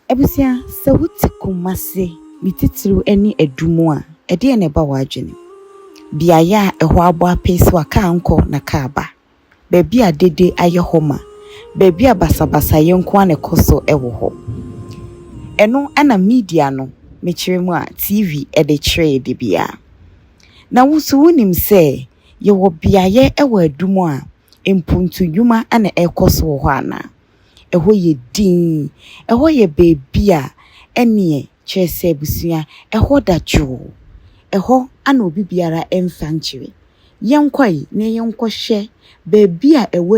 Ebusia se wuti Kumasi mititiru eni Adum a ede ne ba wadwene biaya eho abo apese wa ka anko na ka ba baabi a dede aye homa baabi a basabasa yenko ane koso ewo ho eno ana media no mechire mu a TV ede kire de bia na wusu wunim se ye wo biaye ewo Adum a empuntu yuma ane ekoso ho ana eho ye din eho ye baby a ene chese busua eho dacho eho ana obi biara emfa nchire yenkwai ne yenkohye baby a ewo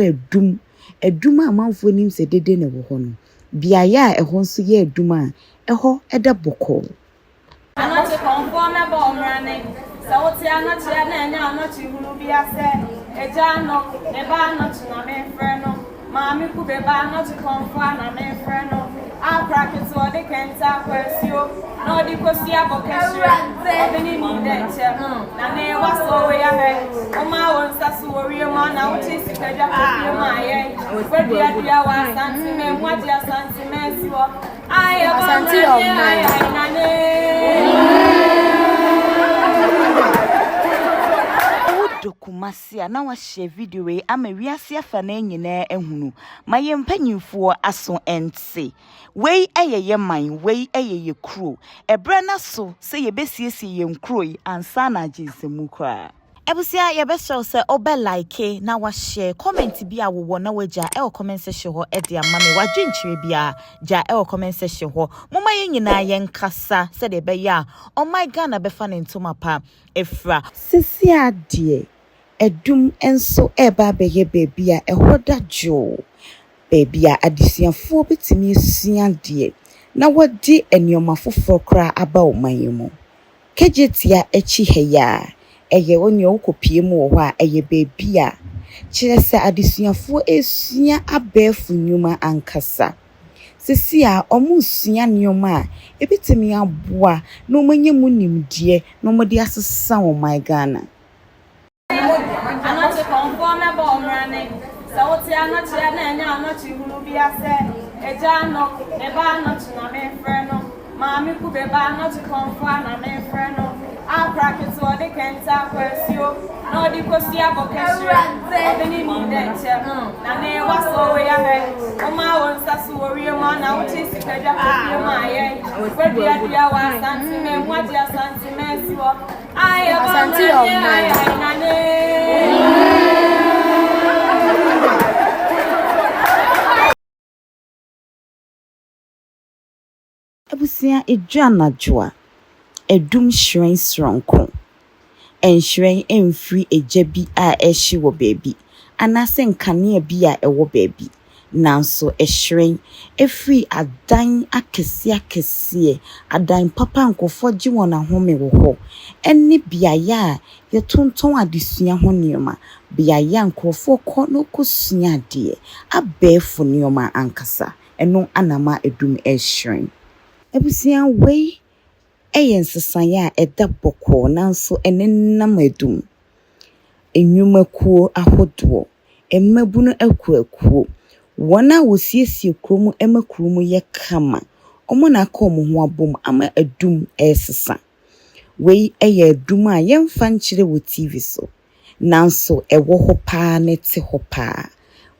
Adum a manfo nim se dede ne wo ho no biaya eho nso ye Adum a eho eda boko anati conform ebe omrane sawoti anati na enya anati hunu bia se eja no ne ba anati na me frɛ no maami ku be ba anati conform na me frɛ no a bracket o de kenta kwasio no di kosi abokeshe obini ni denche na ne waso we ya he o ma won sasu ori ma na uti sikaja ko ma ye we dia wa santime mu dia santime siwo ai asanti o mai na ne Kumasi na wa share video we ama wiase afa na nyina ehunu maye mpanyimfo aso ente we eyeye man we eyeye kro ebra na so se ye besiesie ye nkro yi ansa na aginsemu kwa ebusia ye be show se obe like na wa share comment bi a wo na waja e comment section ho e de ama me wadwenkyire bia ja e comment section ho moma ye nyina ye nkasa se de be ya oh my god na be fa ne ntoma pa efra sisi ade Adum enso eba beye baby a ehoda jo baby a adisiafo betimi esua de na wodi enioma foforo kra aba omanyimu kejetia echi heya eye oni okopie mu wo a eye baby a kire se adisiafo esua abefu nyuma ankasa sisi a omusua nioma a ebetimi aboa na omanyemu nimdie na omode asesa wo my Ghana anati conform ebe omrane sawoti anati na enya anati hunu bia se eja no ne ba anati na me frɛ no maami ku be ba anati conform na me frɛ no a bracket o de kenta kwasio no di kosi abokeshe obini ni denche na ne waso we ya he o ma won sasu ori ma na uti sikaja ko ma ye we dia wa santime mu dia santime siwo ai asanti o mai na ne Ebusia edwana joa Adum shren sronko enhren emfri ejabi a ehye wo baby anase nkane bi a ewo baby nanso ehren efri adan akese adan papa nkofo gi won ahome wo ho enne biaya a ye tonton adesua ho nioma biaya nkofo ko no kosua de abefo nioma ankasa eno anama Adum ehren ebusia wei eyen sesanya eda boko nanso enenam Adum enwumakuo ahodo emmabunu akuakuo wona wosiesie kromu emakromu ye kama omo na aka omo ho abom ama Adum esesa wei eye Adum a yemfa nkire wo TV so nanso ewo ho pa ne te ho pa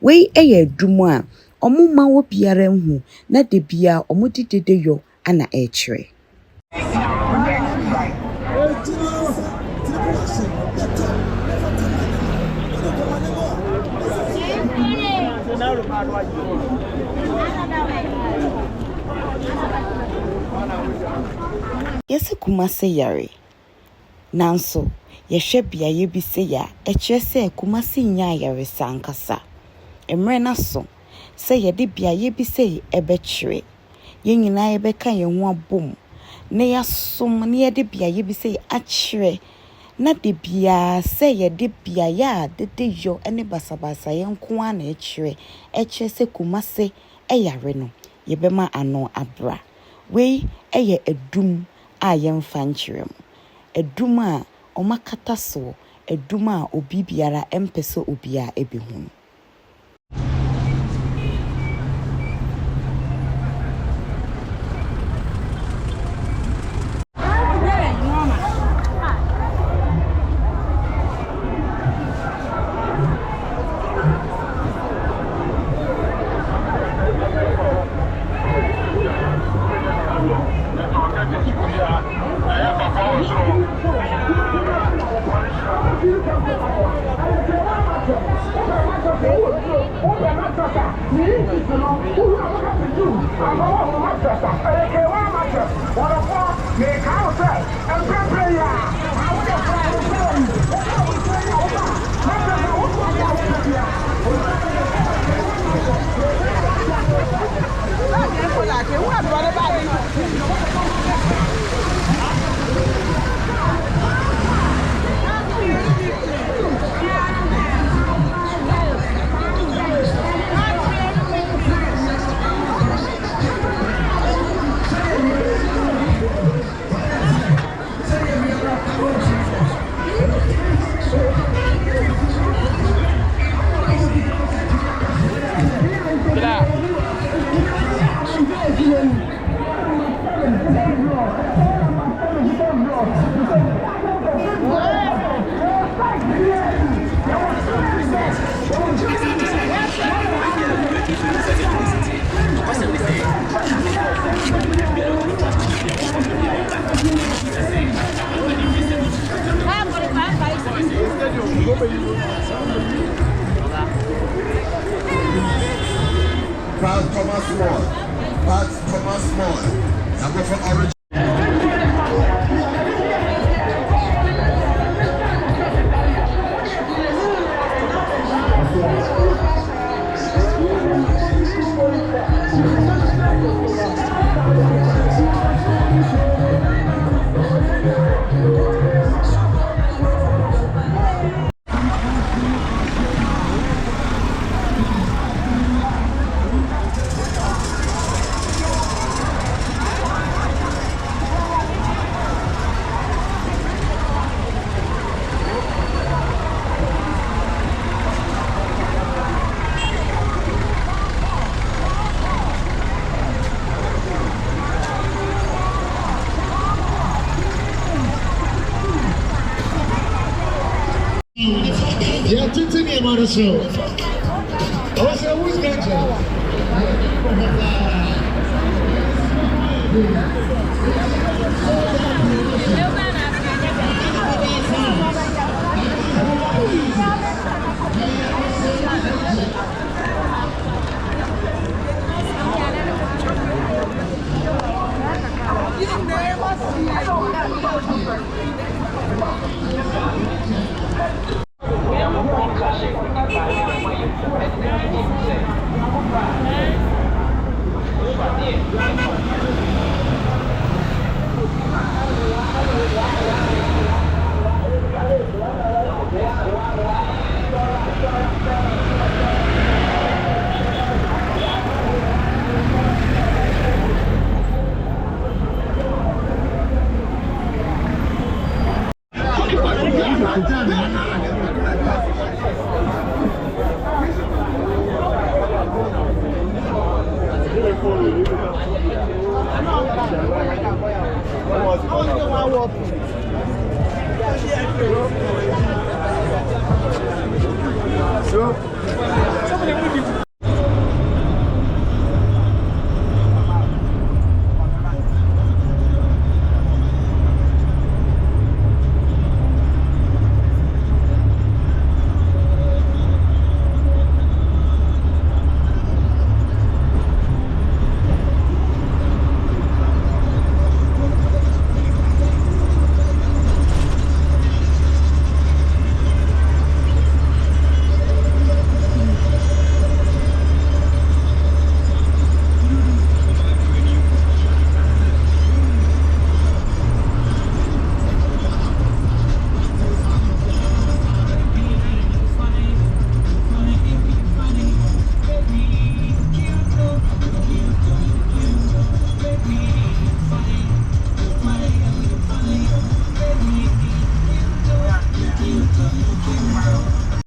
wei eye Adum a omo ma wo biara hu na de bia omo didede yo ana ekire Yesi Kumasi yare nanso yehwe biaye bi se ya ekire se Kumasi nya yare sankasa emre na so se yede biaye bi se ebekire yenyina yebeka ye ho abom ne yasom ne yede biaye bi se akire na de bia se yede biaye a dede yo ene basabasa yenko ana ekire se Kumasi eyare no yebema ano abra wei eye Adum a yemfa nkire mu Adum a omakata so Adum a obi biara empese obi a ebehu. Proud Thomas Moore. Proud Thomas Moore. I go for orange. Yeah, continue about the show. I was who's ghtrend?